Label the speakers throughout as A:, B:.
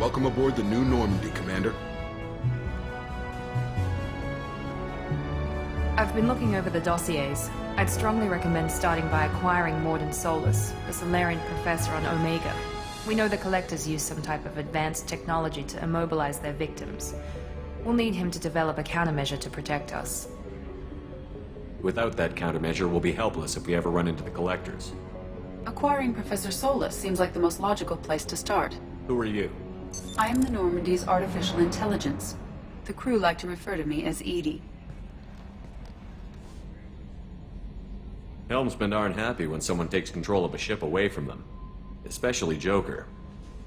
A: Welcome aboard the new Normandy, Commander.
B: I've been looking over the dossiers. I'd strongly recommend starting by acquiring Morden Solus, the Solarian professor on Omega. We know the Collectors use some type of advanced technology to immobilize their victims. We'll need him to develop a countermeasure to protect us.
C: Without that countermeasure, we'll be helpless if we ever run into the Collectors.
D: Acquiring Professor Solus seems like the most logical place to start.
C: Who are you?
D: I am the Normandy's artificial intelligence. The crew like to refer to me as Edie.
C: Helmsmen aren't happy when someone takes control of a ship away from them. Especially Joker.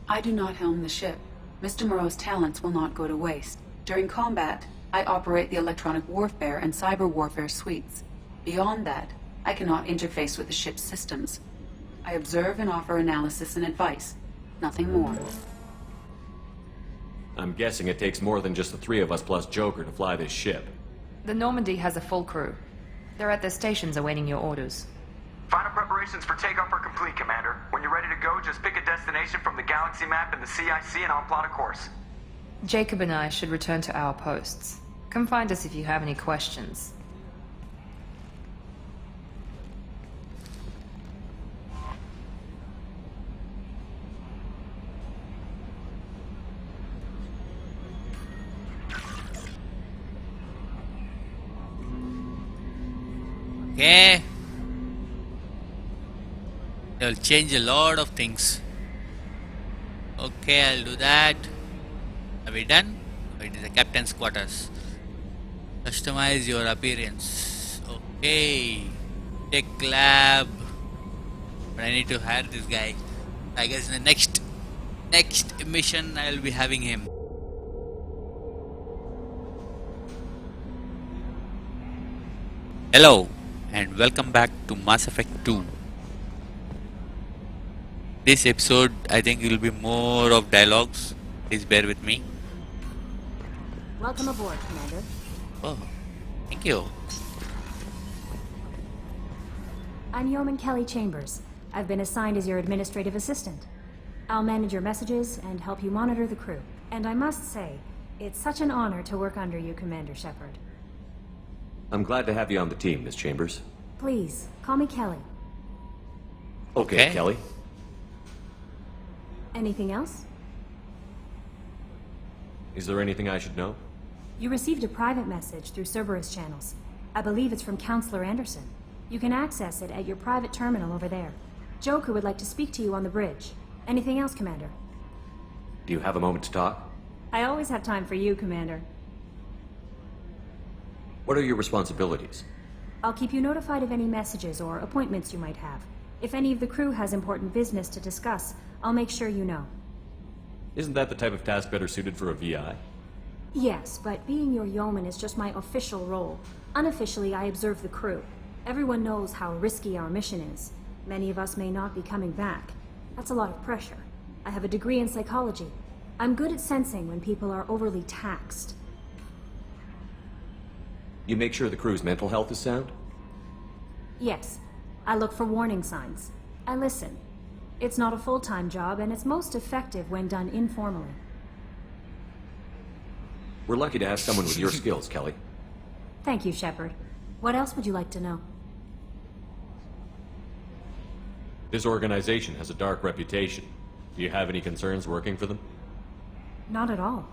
D: I do not helm the ship. Mr. Moreau's talents will not go to waste. During combat, I operate the electronic warfare and cyber warfare suites. Beyond that, I cannot interface with the ship's systems. I observe and offer analysis and advice. Nothing more.
C: I'm guessing it takes more than just the three of us plus Joker to fly this ship.
B: The Normandy has a full crew. They're at their stations awaiting your orders.
E: Final preparations for takeoff are complete, Commander. When you're ready to go, just pick a destination from the galaxy map and the CIC and I'll plot a course.
B: Jacob and I should return to our posts. Come find us if you have any questions.
F: Okay. They'll change a lot of things. Okay, I'll do that. Are we done? It is the captain's quarters. Customize your appearance. Okay. Tech lab. But I need to hire this guy. I guess in the next mission I'll be having him. Hello and welcome back to Mass Effect 2. This episode I think will be more of dialogues. Please bear with me.
G: Welcome aboard, Commander.
F: Oh, thank you.
G: I'm Yeoman Kelly Chambers. I've been assigned as your administrative assistant. I'll manage your messages and help you monitor the crew. And I must say, it's such an honor to work under you, Commander Shephard.
C: I'm glad to have you on the team, Miss Chambers.
G: Please, call me Kelly.
C: Okay,
F: Okay.
C: Kelly.
G: Anything else?
C: Is there anything I should know?
G: You received a private message through Cerberus channels. I believe it's from Counselor Anderson. You can access it at your private terminal over there. Joker would like to speak to you on the bridge. Anything else, Commander?
C: Do you have a moment to talk?
G: I always have time for you, Commander.
C: What are your responsibilities?
G: I'll keep you notified of any messages or appointments you might have. If any of the crew has important business to discuss, I'll make sure you know.
C: Isn't that the type of task better suited for a VI?
G: Yes, but being your yeoman is just my official role. Unofficially, I observe the crew. Everyone knows how risky our mission is. Many of us may not be coming back. That's a lot of pressure. I have a degree in psychology. I'm good at sensing when people are overly taxed.
C: You make sure the crew's mental health is sound?
G: Yes, I look for warning signs. I listen. It's not a full-time job, and it's most effective when done informally.
C: We're lucky to have someone with your skills, Kelly.
G: Thank you, Shephard. What else would you like to know?
C: This organization has a dark reputation. Do you have any concerns working for them?
G: Not at all.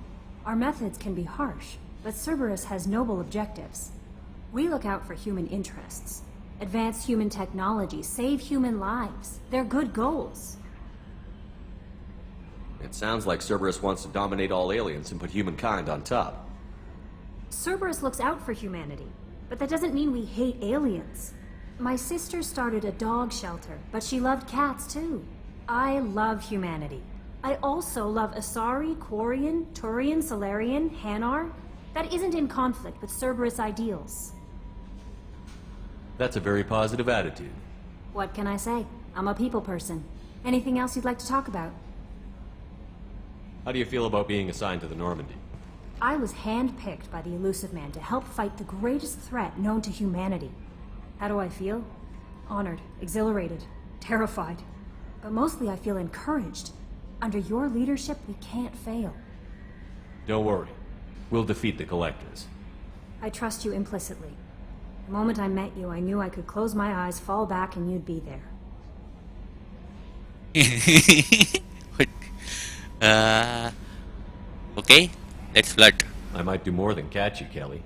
G: Our methods can be harsh, but Cerberus has noble objectives. We look out for human interests. Advance human technology, save human lives. They're good goals.
C: It sounds like Cerberus wants to dominate all aliens and put humankind on top.
G: Cerberus looks out for humanity, but that doesn't mean we hate aliens. My sister started a dog shelter, but she loved cats too. I love humanity. I also love Asari, Quarian, Turian, Solarian, Hanar. That isn't in conflict with Cerberus ideals.
C: That's a very positive attitude.
G: What can I say? I'm a people person. Anything else you'd like to talk about?
C: How do you feel about being assigned to the Normandy?
G: I was handpicked by the Elusive Man to help fight the greatest threat known to humanity. How do I feel? Honored, exhilarated, terrified. But mostly I feel encouraged. Under your leadership, we can't fail.
C: Don't worry. We'll defeat the Collectors.
G: I trust you implicitly. The moment I met you, I knew I could close my eyes, fall back, and you'd be there.
F: What? Okay, let's flirt.
C: I might do more than catch you, Kelly.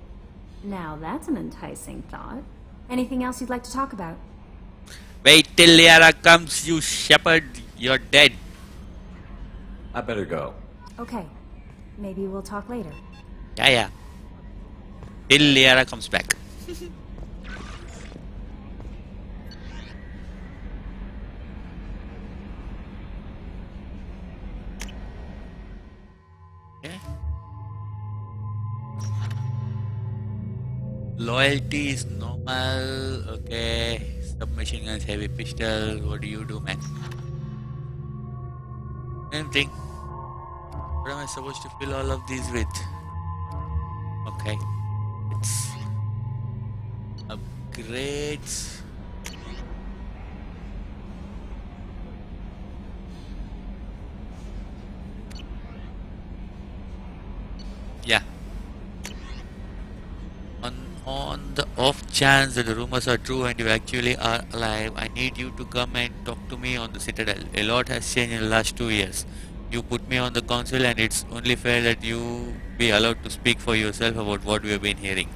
G: Now that's an enticing thought. Anything else you'd like to talk about?
F: Wait till Liara comes, you shepherd. You're dead.
C: I better go.
G: Okay. Maybe we'll talk later.
F: Yeah. Till Liara comes back. Okay. Loyalty is normal. Okay. Submachine guns, heavy pistol. What do you do, man? Anything. What am I supposed to fill all of these with? Okay. It's upgrades. Yeah. On the off chance that the rumors are true and you actually are alive, I need you to come and talk to me on the Citadel. A lot has changed in the last 2 years. You put me on the council and it's only fair that you be allowed to speak for yourself about what we have been hearing.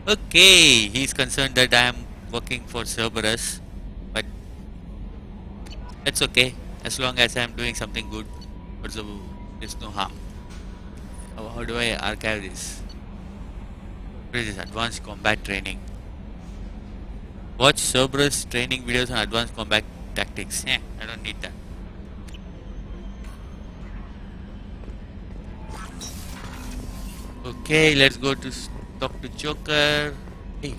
F: Okay, he's concerned that I am working for Cerberus, but that's okay. As long as I am doing something good, there's no harm. How do I archive this? What is this? Advanced combat training. Watch Cerberus training videos on advanced combat tactics. I don't need that. Okay, let's go to talk to Joker. Hey,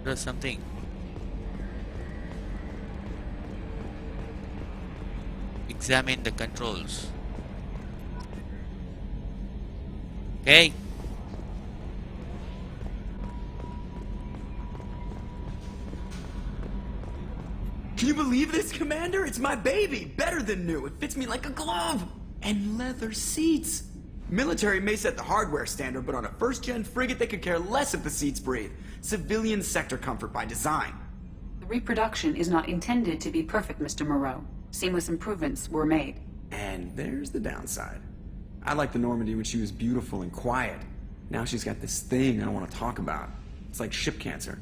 F: there's something. Examine the controls. Okay.
A: Can you believe this, Commander? It's my baby! Better than new. It fits me like a glove! And leather seats! Military may set the hardware standard, but on a first-gen frigate they could care less if the seats breathe. Civilian sector comfort by design.
D: The reproduction is not intended to be perfect, Mr. Moreau. Seamless improvements were made.
A: And there's the downside. I liked the Normandy when she was beautiful and quiet. Now she's got this thing I don't want to talk about. It's like ship cancer.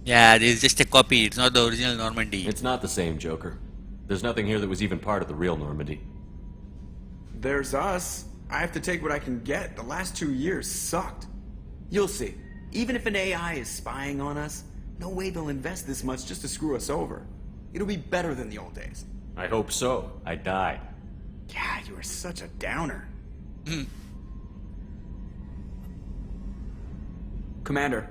F: Yeah, this is just a copy. It's not the original Normandy.
C: It's not the same, Joker. There's nothing here that was even part of the real Normandy.
A: There's us. I have to take what I can get. The last 2 years sucked. You'll see. Even if an AI is spying on us, no way they'll invest this much just to screw us over. It'll be better than the old days.
C: I hope so. I died.
A: Yeah, you are such a downer. Commander,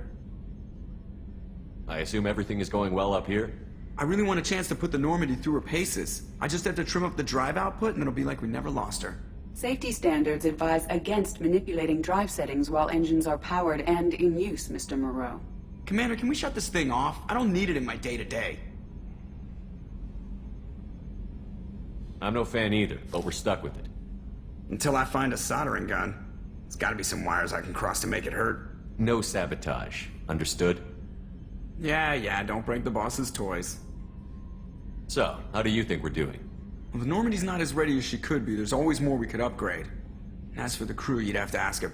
C: I assume everything is going well up here?
A: I really want a chance to put the Normandy through her paces. I just have to trim up the drive output and it'll be like we never lost her.
D: Safety standards advise against manipulating drive settings while engines are powered and in use, Mr. Moreau.
A: Commander, can we shut this thing off? I don't need it in my day-to-day.
C: I'm no fan either, but we're stuck with it.
A: Until I find a soldering gun. There's gotta be some wires I can cross to make it hurt.
C: No sabotage. Understood?
A: Yeah, don't break the boss's toys.
C: So, how do you think we're doing?
A: Well, the Normandy's not as ready as she could be. There's always more we could upgrade. And as for the crew, you'd have to ask a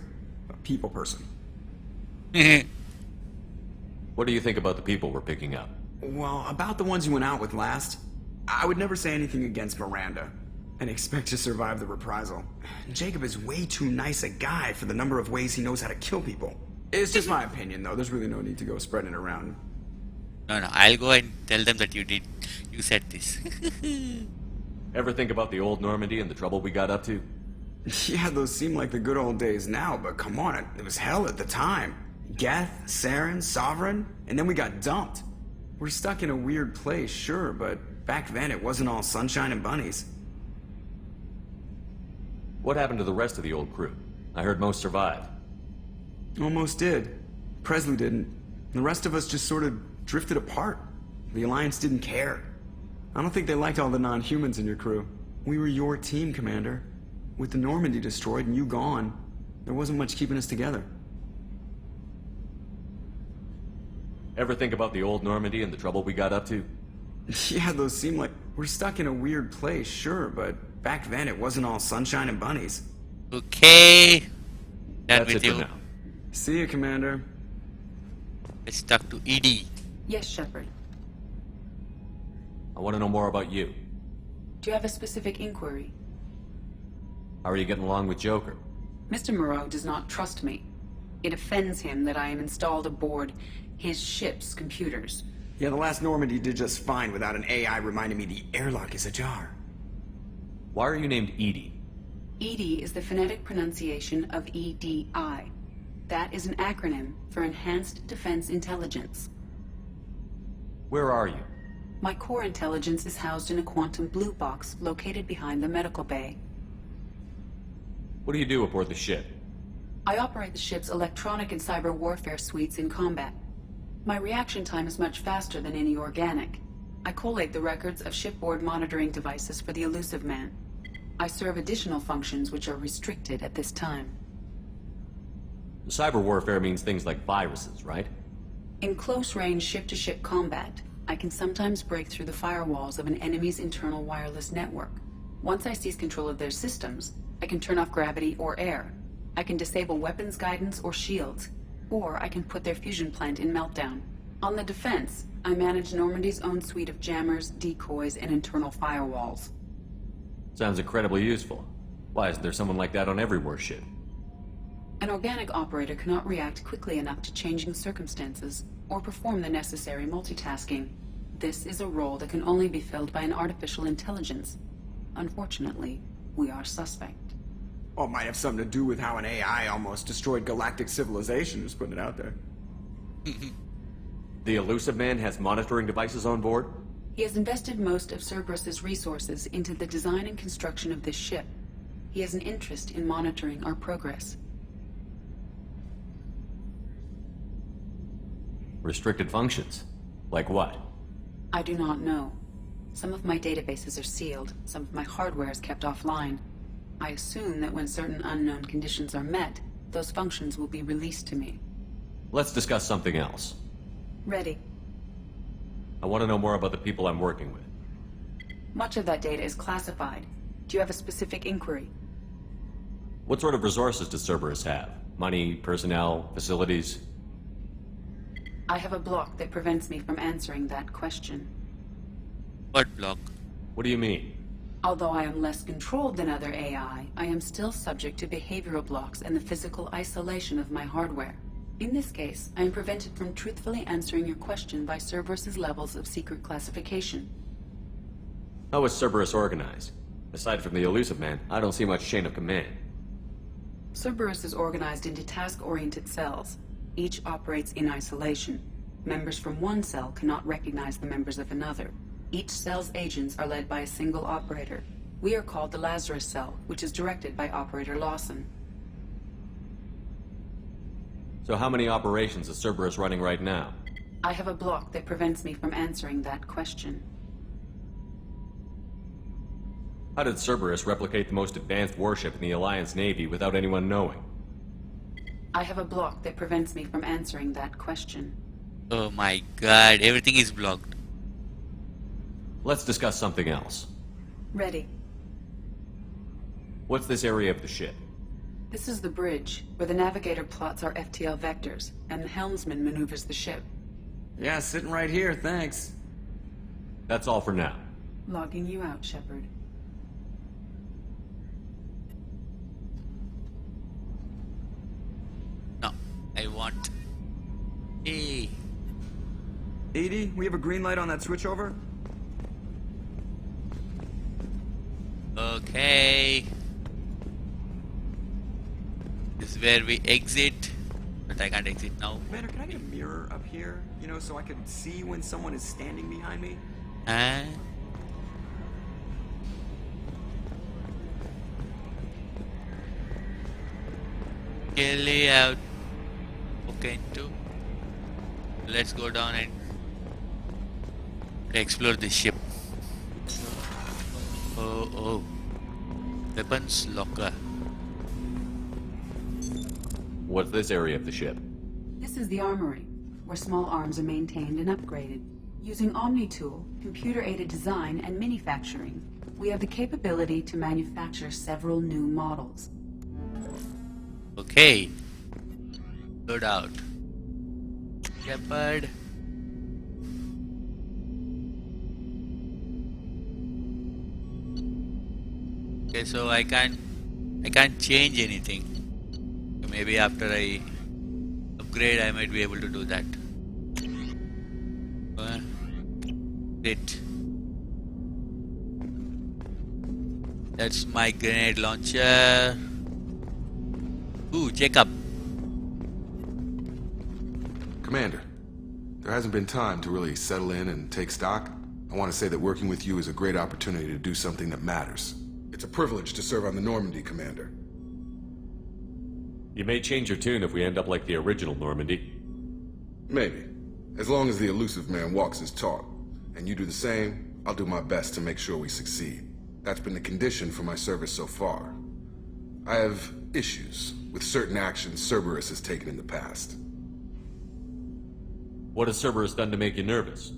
A: people person.
C: What do you think about the people we're picking up?
A: Well, about the ones you went out with last, I would never say anything against Miranda and expect to survive the reprisal. Jacob is way too nice a guy for the number of ways he knows how to kill people. It's just my opinion, though. There's really no need to go spreading it around.
F: No, I'll go and tell them that you said this.
C: Ever think about the old Normandy and the trouble we got up to?
A: Yeah, those seem like the good old days now, but come on, it was hell at the time. Geth, Saren, Sovereign, and then we got dumped. We're stuck in a weird place, sure, but back then it wasn't all sunshine and bunnies.
C: What happened to the rest of the old crew? I heard most survived.
A: Almost did. Presley didn't. The rest of us just sort of drifted apart. The Alliance didn't care. I don't think they liked all the non-humans in your crew. We were your team, Commander. With the Normandy destroyed and you gone, there wasn't much keeping us together.
C: Ever think about the old Normandy and the trouble we got up to?
A: Yeah, those seem like we're stuck in a weird place, sure, but back then it wasn't all sunshine and bunnies.
F: Okay. Done
C: That's
F: with
C: it
F: you.
C: for now.
A: See you, Commander.
F: Let's talk to ED.
D: Yes, Shephard.
C: I want to know more about you.
D: Do you have a specific inquiry?
C: How are you getting along with Joker?
D: Mr. Moreau does not trust me. It offends him that I am installed aboard his ship's computers.
A: Yeah, the last Normandy did just fine without an AI reminding me the airlock is ajar.
C: Why are you named Edie?
D: ED is the phonetic pronunciation of EDI. That is an acronym for Enhanced Defense Intelligence.
C: Where are you?
D: My core intelligence is housed in a quantum blue box located behind the medical bay.
C: What do you do aboard the ship?
D: I operate the ship's electronic and cyber warfare suites in combat. My reaction time is much faster than any organic. I collate the records of shipboard monitoring devices for the Elusive Man. I serve additional functions which are restricted at this time.
C: Cyber warfare means things like viruses, right?
D: In close-range ship-to-ship combat, I can sometimes break through the firewalls of an enemy's internal wireless network. Once I seize control of their systems, I can turn off gravity or air. I can disable weapons guidance or shields, or I can put their fusion plant in meltdown. On the defense, I manage Normandy's own suite of jammers, decoys, and internal firewalls.
C: Sounds incredibly useful. Why isn't there someone like that on every warship?
D: An organic operator cannot react quickly enough to changing circumstances or perform the necessary multitasking. This is a role that can only be filled by an artificial intelligence. Unfortunately, we are suspect.
A: Oh, it might have something to do with how an AI almost destroyed galactic civilization, just putting it out there.
C: The Elusive Man has monitoring devices on board?
D: He has invested most of Cerberus's resources into the design and construction of this ship. He has an interest in monitoring our progress.
C: Restricted functions? Like what?
D: I do not know. Some of my databases are sealed, some of my hardware is kept offline. I assume that when certain unknown conditions are met, those functions will be released to me.
C: Let's discuss something else.
D: Ready.
C: I want to know more about the people I'm working with.
D: Much of that data is classified. Do you have a specific inquiry?
C: What sort of resources does Cerberus have? Money, personnel, facilities?
D: I have a block that prevents me from answering that question.
F: What block?
C: What do you mean?
D: Although I am less controlled than other AI, I am still subject to behavioral blocks and the physical isolation of my hardware. In this case, I am prevented from truthfully answering your question by Cerberus's levels of secret classification.
C: How is Cerberus organized? Aside from the Elusive Man, I don't see much chain of command.
D: Cerberus is organized into task-oriented cells. Each operates in isolation. Members from one cell cannot recognize the members of another. Each cell's agents are led by a single operator. We are called the Lazarus Cell, which is directed by Operator Lawson.
C: So how many operations is Cerberus running right now?
D: I have a block that prevents me from answering that question.
C: How did Cerberus replicate the most advanced warship in the Alliance Navy without anyone knowing?
D: I have a block that prevents me from answering that question.
F: Oh my god, everything is blocked.
C: Let's discuss something else.
D: Ready.
C: What's this area of the ship?
D: This is the bridge, where the navigator plots our FTL vectors, and the helmsman maneuvers the ship.
A: Yeah, sitting right here, thanks.
C: That's all for now.
D: Logging you out, Shephard.
F: No, I want. Hey.
A: Edie, we have a green light on that switchover?
F: Okay. This is where we exit. But I can't exit now.
A: Commander, can I get a mirror up here? You know, so I can see when someone is standing behind me?
F: Huh? Kelly out. Okay, too. Let's go down and explore the ship. Oh. Weapons locker.
C: What's this area of the ship?
D: This is the armory, where small arms are maintained and upgraded. Using Omni-Tool, computer-aided design, and manufacturing, we have the capability to manufacture several new models.
F: Okay. Load out. Shepherd. Okay, so I can't change anything. So maybe after I upgrade I might be able to do that. Great. That's my grenade launcher. Ooh, Jacob.
H: Commander, there hasn't been time to really settle in and take stock. I want to say that working with you is a great opportunity to do something that matters. It's a privilege to serve on the Normandy, Commander.
C: You may change your tune if we end up like the original Normandy.
H: Maybe. As long as the elusive man walks his talk, and you do the same, I'll do my best to make sure we succeed. That's been the condition for my service so far. I have issues with certain actions Cerberus has taken in the past.
C: What has Cerberus done to make you nervous?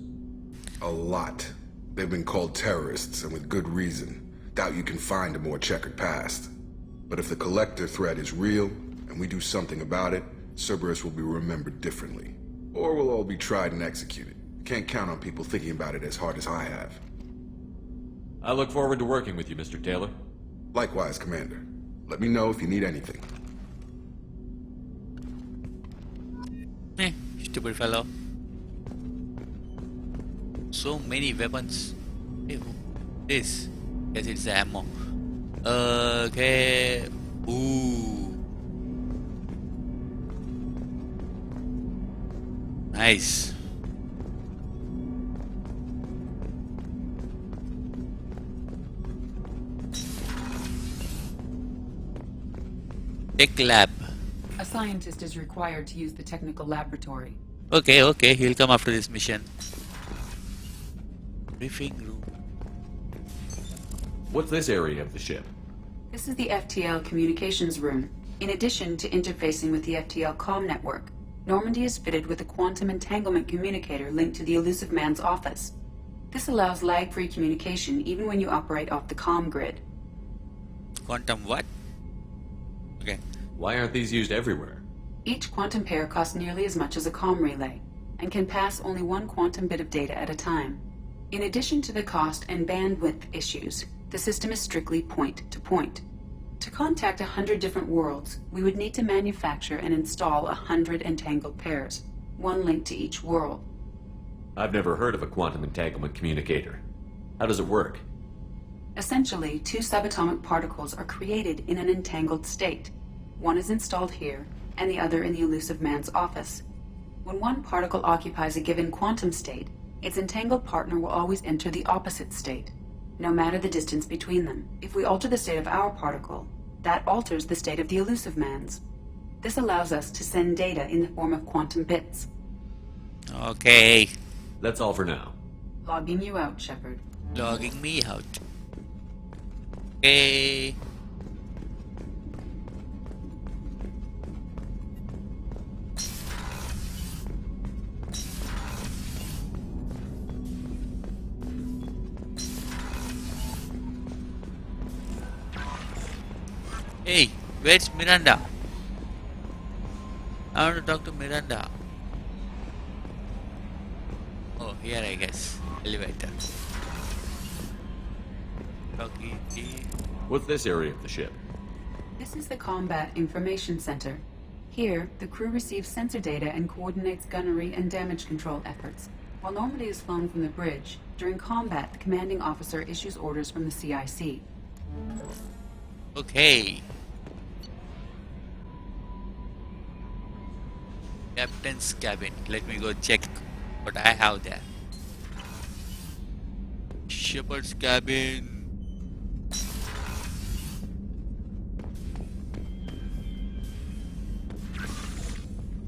H: A lot. They've been called terrorists, and with good reason. Doubt you can find a more checkered past. But if the Collector threat is real, and we do something about it, Cerberus will be remembered differently. Or we'll all be tried and executed. Can't count on people thinking about it as hard as I have.
C: I look forward to working with you, Mr. Taylor.
H: Likewise, Commander. Let me know if you need anything.
F: Stupid fellow. So many weapons. Hey, this. Yes, it's the ammo. Okay. Ooh. Nice. Tech lab.
D: A scientist is required to use the technical laboratory.
F: Okay, he'll come after this mission. Briefing room.
C: What's this area of the ship?
D: This is the FTL communications room. In addition to interfacing with the FTL comm network, Normandy is fitted with a quantum entanglement communicator linked to the elusive man's office. This allows lag-free communication even when you operate off the comm grid.
F: Quantum what? Okay.
C: Why aren't these used everywhere?
D: Each quantum pair costs nearly as much as a comm relay, and can pass only one quantum bit of data at a time. In addition to the cost and bandwidth issues, the system is strictly point-to-point. To contact 100 different worlds, we would need to manufacture and install 100 entangled pairs, one linked to each world.
C: I've never heard of a quantum entanglement communicator. How does it work?
D: Essentially, two subatomic particles are created in an entangled state. One is installed here, and the other in the elusive man's office. When one particle occupies a given quantum state, its entangled partner will always enter the opposite state, no matter the distance between them. If we alter the state of our particle, that alters the state of the elusive man's. This allows us to send data in the form of quantum bits.
F: Okay.
C: That's all for now.
D: Logging you out, Shephard.
F: Logging me out. Okay. Hey, where's Miranda? I want to talk to Miranda. Oh, here I guess. Elevator. Talkie.
C: What's this area of the ship?
D: This is the Combat Information Center. Here, the crew receives sensor data and coordinates gunnery and damage control efforts. While Normandy is flown from the bridge, during combat, the commanding officer issues orders from the CIC.
F: Okay. Captain's cabin. Let me go check what I have there. Shepherd's cabin.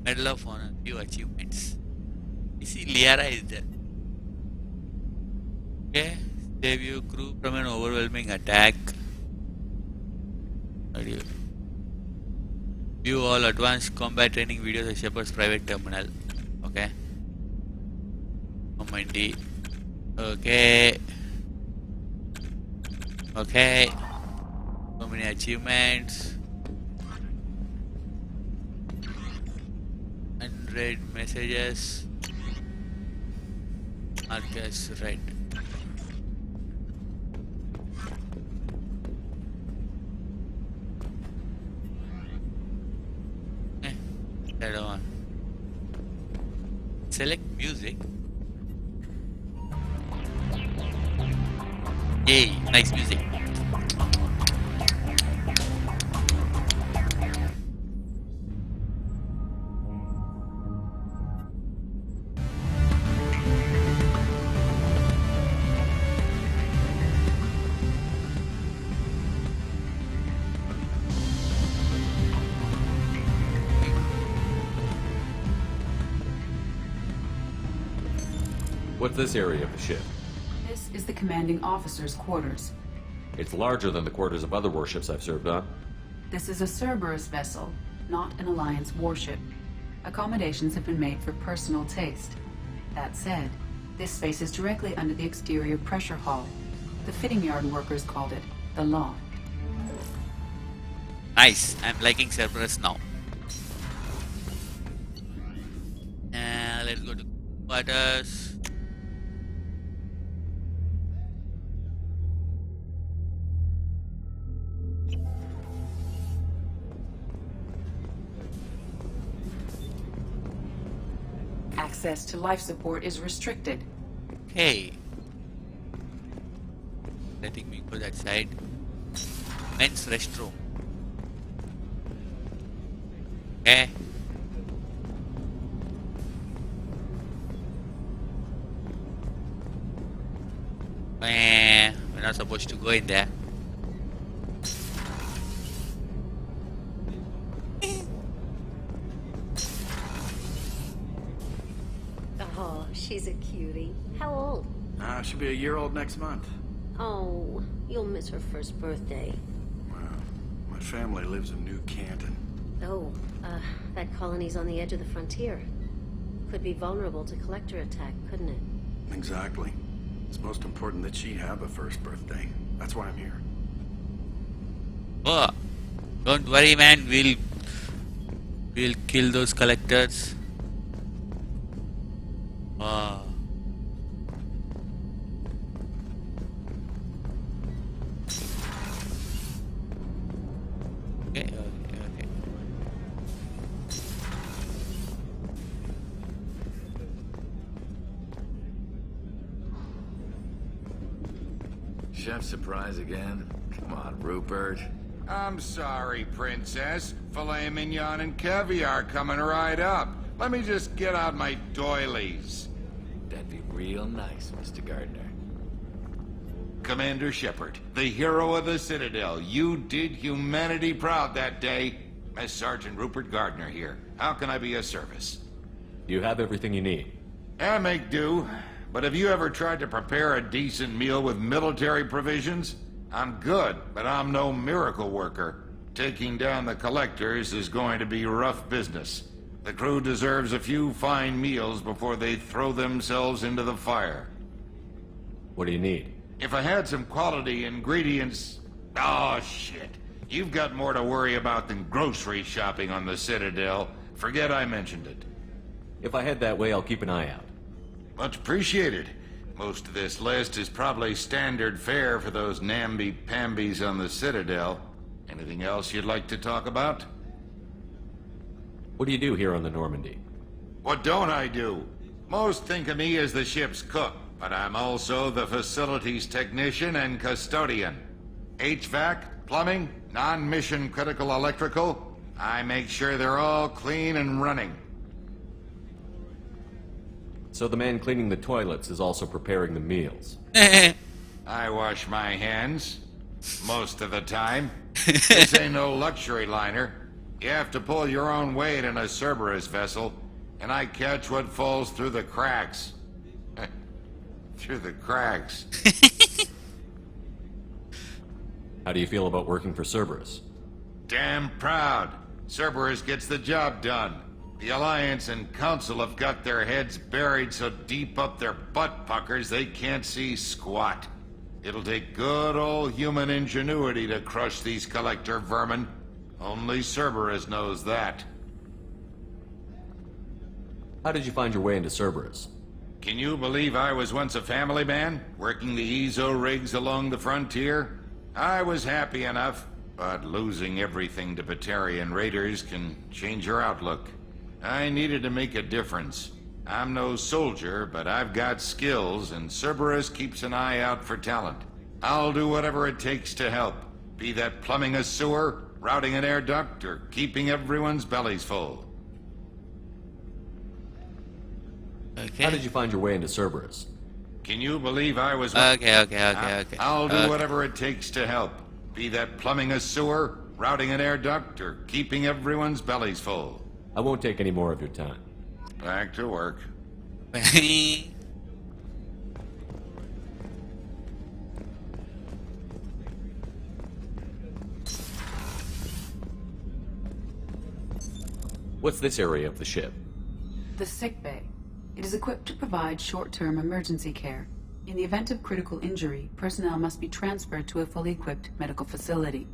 F: Medal of Honor. Few achievements. You see, Liara is there. Okay. Save your crew from an overwhelming attack. View all advanced combat training videos at Shepherd's private terminal. Okay. Normandy. Okay. Okay. So many achievements. Unread messages. Marcus read. Head on. Select music. Yay, nice music.
C: What's this area of the ship?
D: This is the commanding officer's quarters.
C: It's larger than the quarters of other warships I've served on.
D: This is a Cerberus vessel, not an Alliance warship. Accommodations have been made for personal taste. That said, this space is directly under the exterior pressure hull. The fitting yard workers called it the loft.
F: Nice, I'm liking Cerberus now. Let's go to quarters.
D: Access to life support is restricted.
F: Okay. Letting me go that side. Men's restroom. Okay. We're not supposed to go in there.
I: Oh, she's a cutie. How old?
A: She'll be a year old next month.
I: Oh, you'll miss her first birthday.
A: Wow. My family lives in New Canton.
I: Oh, that colony's on the edge of the frontier. Could be vulnerable to collector attack, couldn't it?
A: Exactly. It's most important that she have a first birthday. That's why I'm here.
F: Oh, don't worry, man. We'll kill those collectors. Oh. Okay.
J: Chef surprise again? Come on, Rupert.
K: I'm sorry, Princess. Filet mignon and caviar coming right up. Let me just get out my doilies.
J: That'd be real nice, Mr. Gardner.
K: Commander Shephard, the hero of the Citadel. You did humanity proud that day. Master Sergeant Rupert Gardner here. How can I be of service?
C: You have everything you need.
K: I make do. But have you ever tried to prepare a decent meal with military provisions? I'm good, but I'm no miracle worker. Taking down the collectors is going to be rough business. The crew deserves a few fine meals before they throw themselves into the fire.
C: What do you need?
K: If I had some quality ingredients... Oh, shit. You've got more to worry about than grocery shopping on the Citadel. Forget I mentioned it.
C: If I head that way, I'll keep an eye out.
K: Much appreciated. Most of this list is probably standard fare for those namby-pambies on the Citadel. Anything else you'd like to talk about?
C: What do you do here on the Normandy?
K: What don't I do? Most think of me as the ship's cook, but I'm also the facilities technician and custodian. HVAC, plumbing, non-mission critical electrical. I make sure they're all clean and running.
C: So the man cleaning the toilets is also preparing the meals.
K: I wash my hands. Most of the time. This ain't no luxury liner. You have to pull your own weight in a Cerberus vessel, and I catch what falls through the cracks. Through the cracks.
C: How do you feel about working for Cerberus?
K: Damn proud. Cerberus gets the job done. The Alliance and Council have got their heads buried so deep up their butt puckers they can't see squat. It'll take good old human ingenuity to crush these collector vermin. Only Cerberus knows that.
C: How did you find your way into Cerberus?
K: Can you believe I was once a family man, working the EZO rigs along the frontier? I was happy enough, but losing everything to Batarian raiders can change your outlook. I needed to make a difference. I'm no soldier, but I've got skills, and Cerberus keeps an eye out for talent. I'll do whatever it takes to help, be that plumbing a sewer, routing an air duct, or keeping everyone's bellies full.
C: How did you find your way into Cerberus?
K: Can you believe I was...
F: Okay.
K: I'll do whatever it takes to help, be that plumbing a sewer, routing an air duct, or keeping everyone's bellies full.
C: I won't take any more of your time.
K: Back to work.
C: What's this area of the ship?
D: The sick bay. It is equipped to provide short-term emergency care. In the event of critical injury, personnel must be transferred to a fully equipped medical facility.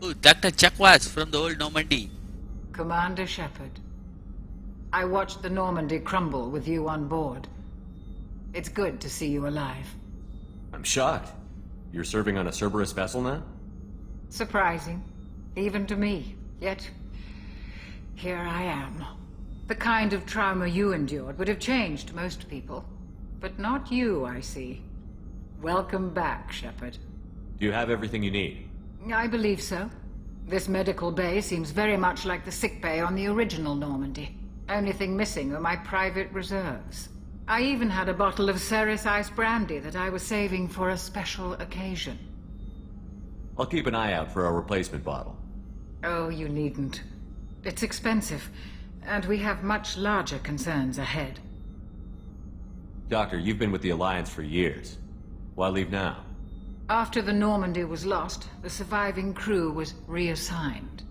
F: Oh, Dr. Chakwas from the old Normandy.
L: Commander Shephard. I watched the Normandy crumble with you on board. It's good to see you alive.
C: I'm shocked. You're serving on a Cerberus vessel now?
L: Surprising, even to me. Yet, here I am. The kind of trauma you endured would have changed most people. But not you, I see. Welcome back, Shephard.
C: Do you have everything you need?
L: I believe so. This medical bay seems very much like the sick bay on the original Normandy. Only thing missing are my private reserves. I even had a bottle of Ceres Ice brandy that I was saving for a special occasion.
C: I'll keep an eye out for a replacement bottle.
L: Oh, you needn't. It's expensive, and we have much larger concerns ahead.
C: Doctor, you've been with the Alliance for years. Why leave now?
L: After the Normandy was lost, the surviving crew was reassigned.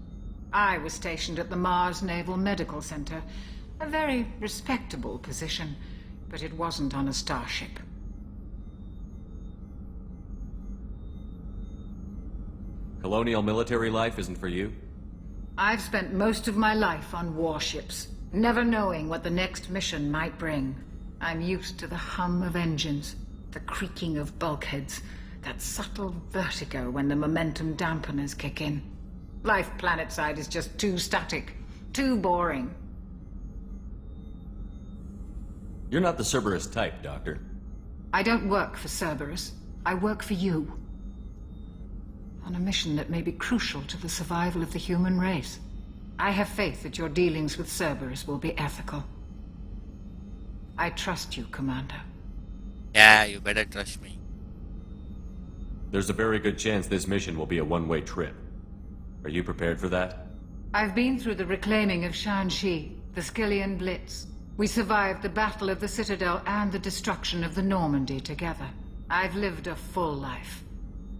L: I was stationed at the Mars Naval Medical Center, a very respectable position, but it wasn't on a starship.
C: Colonial military life isn't for you?
L: I've spent most of my life on warships, never knowing what the next mission might bring. I'm used to the hum of engines, the creaking of bulkheads, that subtle vertigo when the momentum dampeners kick in. Life planetside is just too static, too boring.
C: You're not the Cerberus type, Doctor.
L: I don't work for Cerberus. I work for you. On a mission that may be crucial to the survival of the human race. I have faith that your dealings with Cerberus will be ethical. I trust you, Commander.
F: Yeah, you better trust me.
C: There's a very good chance this mission will be a one-way trip. Are you prepared for that?
L: I've been through the reclaiming of Shanxi, the Skillian Blitz. We survived the Battle of the Citadel and the destruction of the Normandy together. I've lived a full life.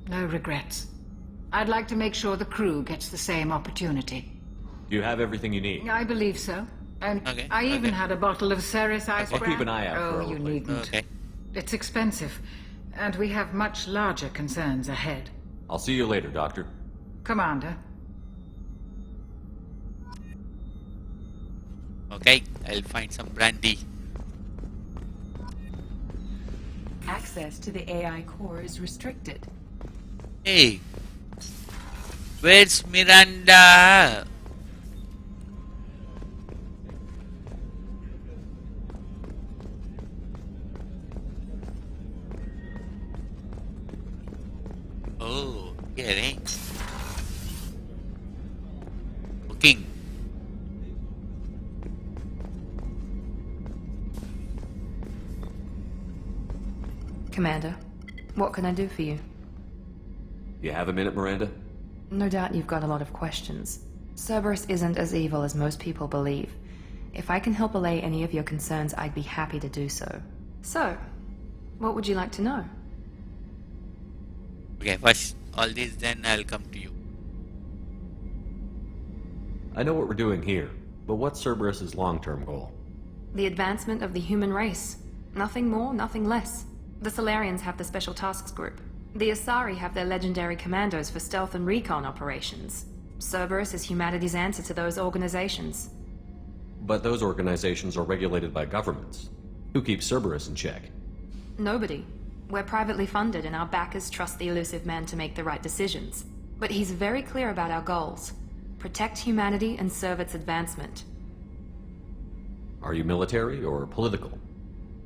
L: No regrets. I'd like to make sure the crew gets the same opportunity.
C: Do you have everything you need?
L: I believe so. And
F: Okay,
L: I even
F: okay.
L: had a bottle of Ceres Ice
C: I'll
L: brandy.
C: keep an eye out for
L: Oh,
C: a
L: you
C: replacement.
L: needn't.
F: Okay.
L: It's expensive, and we have much larger concerns ahead.
C: I'll see you later, Doctor.
L: Commander.
F: Okay, I'll find some brandy.
D: Access to the AI core is restricted.
F: Hey, where's Miranda? Oh, yeah, Booking.
B: Commander, what can I do for you?
C: You have a minute, Miranda?
B: No doubt you've got a lot of questions. Cerberus isn't as evil as most people believe. If I can help allay any of your concerns, I'd be happy to do so. So, what would you like to know?
F: Okay, first all this, then I'll come to you.
C: I know what we're doing here, but what's Cerberus's long-term goal?
B: The advancement of the human race. Nothing more, nothing less. The Solarians have the Special Tasks Group. The Asari have their legendary commandos for stealth and recon operations. Cerberus is humanity's answer to those organizations.
C: But those organizations are regulated by governments. Who keeps Cerberus in check?
B: Nobody. We're privately funded and our backers trust the elusive man to make the right decisions. But he's very clear about our goals. Protect humanity and serve its advancement.
C: Are you military or political?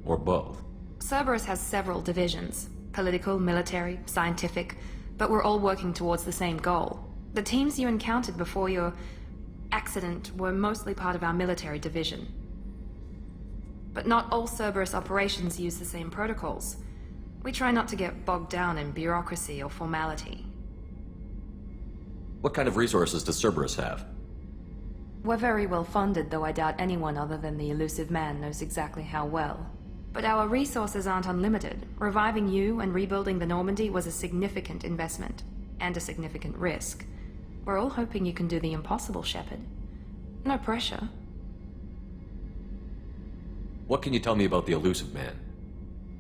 C: Or both?
B: Cerberus has several divisions. Political, military, scientific, but we're all working towards the same goal. The teams you encountered before your accident were mostly part of our military division. But not all Cerberus operations use the same protocols. We try not to get bogged down in bureaucracy or formality.
C: What kind of resources does Cerberus have?
B: We're very well funded, though I doubt anyone other than the elusive man knows exactly how well. But our resources aren't unlimited. Reviving you and rebuilding the Normandy was a significant investment, and a significant risk. We're all hoping you can do the impossible, Shephard. No pressure.
C: What can you tell me about the elusive man?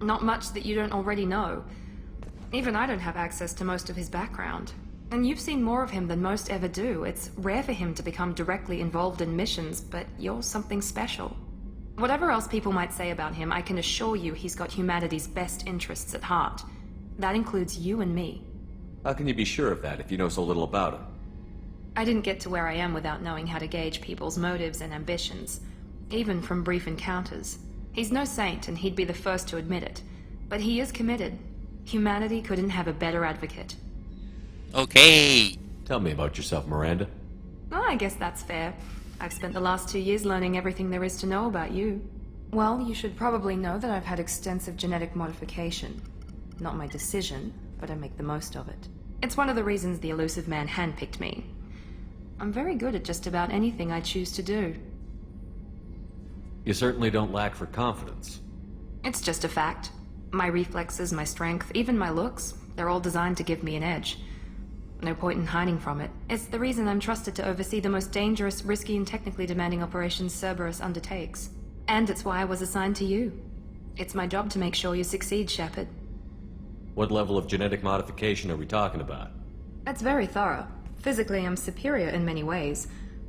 B: Not much that you don't already know. Even I don't have access to most of his background. And you've seen more of him than most ever do. It's rare for him to become directly involved in missions, but you're something special. Whatever else people might say about him, I can assure you he's got humanity's best interests at heart. That includes you and me.
C: How can you be sure of that if you know so little about him?
B: I didn't get to where I am without knowing how to gauge people's motives and ambitions, even from brief encounters. He's no saint, and he'd be the first to admit it. But he is committed. Humanity couldn't have a better advocate.
F: Okay.
C: Tell me about yourself, Miranda.
B: Oh, I guess that's fair. I've spent the last 2 years learning everything there is to know about you. Well, you should probably know that I've had extensive genetic modification. Not my decision, but I make the most of it. It's one of the reasons the elusive man handpicked me. I'm very good at just about anything I choose to do.
C: You certainly don't lack for confidence.
B: It's just a fact. My reflexes, my strength, even my looks, they're all designed to give me an edge. No point in hiding from it. It's the reason I'm trusted to oversee the most dangerous, risky, and technically demanding operations Cerberus undertakes. And it's why I was assigned to you. It's my job to make sure you succeed, Shephard.
C: What level of genetic modification are we talking about?
B: That's very thorough. Physically, I'm superior in many ways.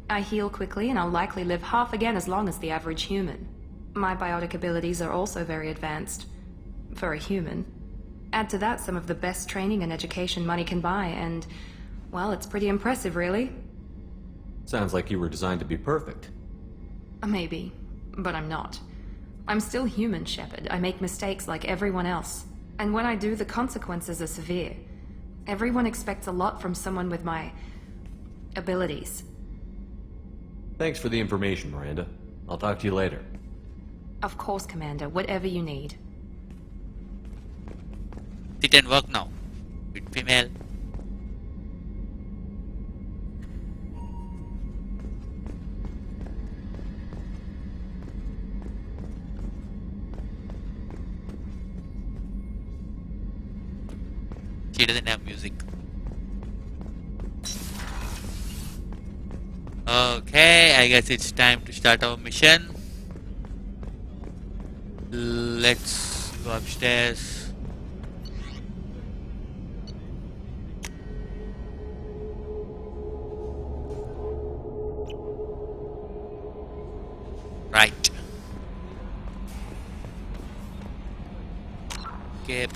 B: I heal quickly, and I'll likely live half again as long as the average human. My biotic abilities are also very advanced. For a human. Add to that some of the best training and education money can buy, and, well, it's pretty impressive, really.
C: Sounds like you were designed to be perfect.
B: Maybe, but I'm not. I'm still human, Shephard. I make mistakes like everyone else. And when I do, the consequences are severe. Everyone expects a lot from someone with my abilities.
C: Thanks for the information, Miranda. I'll talk to you later.
B: Of course, Commander. Whatever you need.
F: It didn't work now. With female. She doesn't have music. Okay, I guess it's time to start our mission. Let's go upstairs. Right. Okay.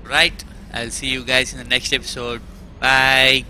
F: Right. I'll see you guys in the next episode. Bye.